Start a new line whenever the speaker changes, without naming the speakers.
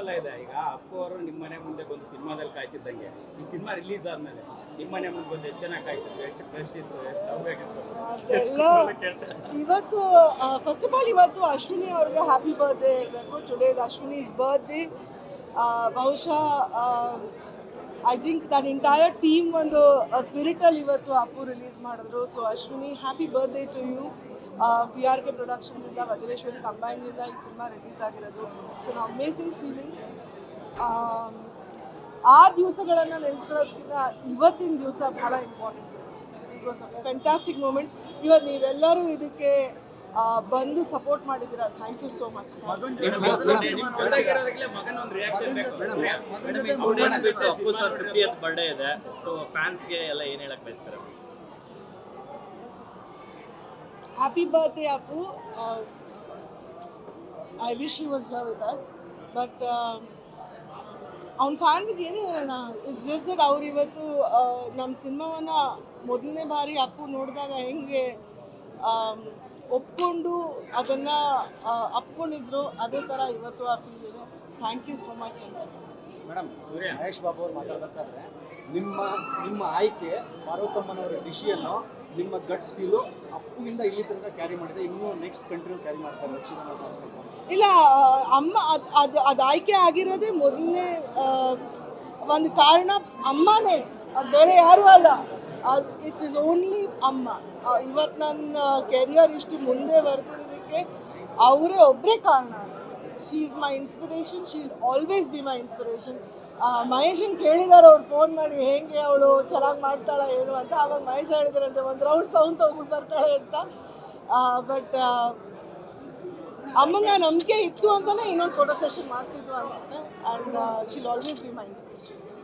ಕುತೂಹಲ ಇದೆ. ಈಗ ಅಪ್ಪು ಅವರು ನಿಮ್ಮ ಮನೆ ಮುಂದೆ ಬಂದು ಸಿನಿಮಾದಲ್ಲಿ ಕಾಯ್ತಿದ್ದಂಗೆ ಈ ಸಿನಿಮಾ ರಿಲೀಸ್ ಆದ್ಮೇಲೆ ನಿಮ್ಮ ಮನೆ ಮುಂದೆ ಬಂದು ಎಷ್ಟು ಚೆನ್ನಾಗಿ ಕಾಯ್ತಿದ್ರು, ಎಷ್ಟು ಫ್ರೆಶ್ ಇತ್ತು, ಎಷ್ಟು ಹೋಗಿತ್ತು
ಅದೆಲ್ಲ ಇವತ್ತು ಫಸ್ಟ್ ಆಫ್ ಆಲ್ ಇವತ್ತು ಅಶ್ವಿನಿ ಅವ್ರಿಗೆ ಹ್ಯಾಪಿ ಬರ್ತ್ಡೇ ಹೇಳಬೇಕು. Today is Ashwini's birthday. ಬಹುಶಃ I think that entire team ಒಂದು ಸ್ಪಿರಿಟಲ್ಲಿ ಇವತ್ತು ಅಪ್ಪು ರಿಲೀಸ್ ಮಾಡಿದ್ರು. So Ashwini happy birthday to you. PRK ಪ್ರೊಡಕ್ಷನ್ದಿಂದ ವಜ್ರೇಶ್ವರಿ ಕಂಬೈನ್ದಿಂದ ಈ ಸಿನಿಮಾ ರಿಲೀಸ್ ಆಗಿರೋದು. It's an amazing feeling. ಆ ದಿವಸಗಳನ್ನು ನೆನೆಸ್ಕೊಳ್ಳೋದಕ್ಕಿಂತ ಇವತ್ತಿನ ದಿವಸ ಬಹಳ important. It was a fantastic moment. ಇವತ್ತು ನೀವೆಲ್ಲರೂ ಇದಕ್ಕೆ ಬಂದು ಸಪೋರ್ಟ್ ಮಾಡಿದ್ದೀರಾ. Thank you so much.
Birthday ಇದೆ, ಸೊ ಫ್ಯಾನ್ಸ್ಗೆ ಎಲ್ಲ ಏನು ಹೇಳಕ್ ಬಯಸ್ತಾರೆ?
Happy birthday, Appu. I wish he was here with us. But ಅವ್ನ ಫ್ಯಾನ್ಸ್ಗೆ ಏನೇ ಹೇಳೋಣ, ಇಟ್ಸ್ ಜಸ್ಟ್ ದಟ್ ಅವ್ರು ಇವತ್ತು ನಮ್ಮ ಸಿನಿಮಾವನ್ನು ಮೊದಲನೇ ಬಾರಿ ಅಪ್ಪು ನೋಡಿದಾಗ ಹೆಂಗೆ ಒಪ್ಕೊಂಡು ಅದನ್ನು ಅಪ್ಕೊಂಡಿದ್ರು, ಅದೇ ಥರ ಇವತ್ತು ಆ ಫೀಲ್ ಇದೆ. ಥ್ಯಾಂಕ್ ಯು ಸೋ ಮಚ್ ಅಂತ.
ಮೇಡಮ್, ಮಹೇಶ್ ಬಾಬು ಅವ್ರು ಮಾತಾಡಬೇಕಾದ್ರೆ ನಿಮ್ಮ ಆಯ್ಕೆ ಪಾರ್ವತಮ್ಮನವರ ಡಿಸಿಯನ್ನು ನಿಮ್ಮ ಗಟ್ಸ್ ಫೀಲು ಅಪ್ಪುವಿಂದ ಇಲ್ಲಿ ತನಕ ಕ್ಯಾರಿ ಮಾಡಿದೆ, ಇನ್ನೂ ನೆಕ್ಸ್ಟ್ ಕಂಟ್ರಿಯೂ ಕ್ಯಾರಿ ಮಾಡ್ತಾರೆ ರಕ್ಷಿತ.
ಇಲ್ಲ, ಅಮ್ಮ ಅದು ಆಯ್ಕೆ ಆಗಿರೋದೇ ಮೊದಲನೇ ಒಂದು ಕಾರಣ ಅಮ್ಮನೇ, ಅದು ಬೇರೆ ಯಾರೂ ಅಲ್ಲ. ಇಟ್ ಈಸ್ ಓನ್ಲಿ ಅಮ್ಮ. ಇವತ್ತು ನನ್ನ ಕೆರಿಯರ್ ಇಷ್ಟು ಮುಂದೆ ಬರ್ತಿರೋದಕ್ಕೆ ಅವರೇ ಒಬ್ಬರೇ ಕಾರಣ. She is my inspiration. She will always be my inspiration. ಮಹೇಶನ್ ಕೇಳಿದಾರೆ ಅವ್ರು ಫೋನ್ ಮಾಡಿ, ಹೇಗೆ ಅವಳು ಚೆನ್ನಾಗಿ ಮಾಡ್ತಾಳೆ ಏನು ಅಂತ. ಆವಾಗ ಮಹೇಶ್ ಹೇಳಿದಾರಂತೆ ಒಂದು ರೌಂಡ್ ಸೌಂಡ್ ತಗೊಂಡು ಬರ್ತಾಳೆ ಅಂತ. ಬಟ್ ಅಮ್ಮಂಗೆ ನಂಬಿಕೆ ಇತ್ತು ಅಂತಲೇ ಇನ್ನೊಂದು ಫೋಟೋ ಸೆಷನ್ ಮಾಡಿಸಿದ್ದು ಅನಿಸುತ್ತೆ. And she will always be my inspiration.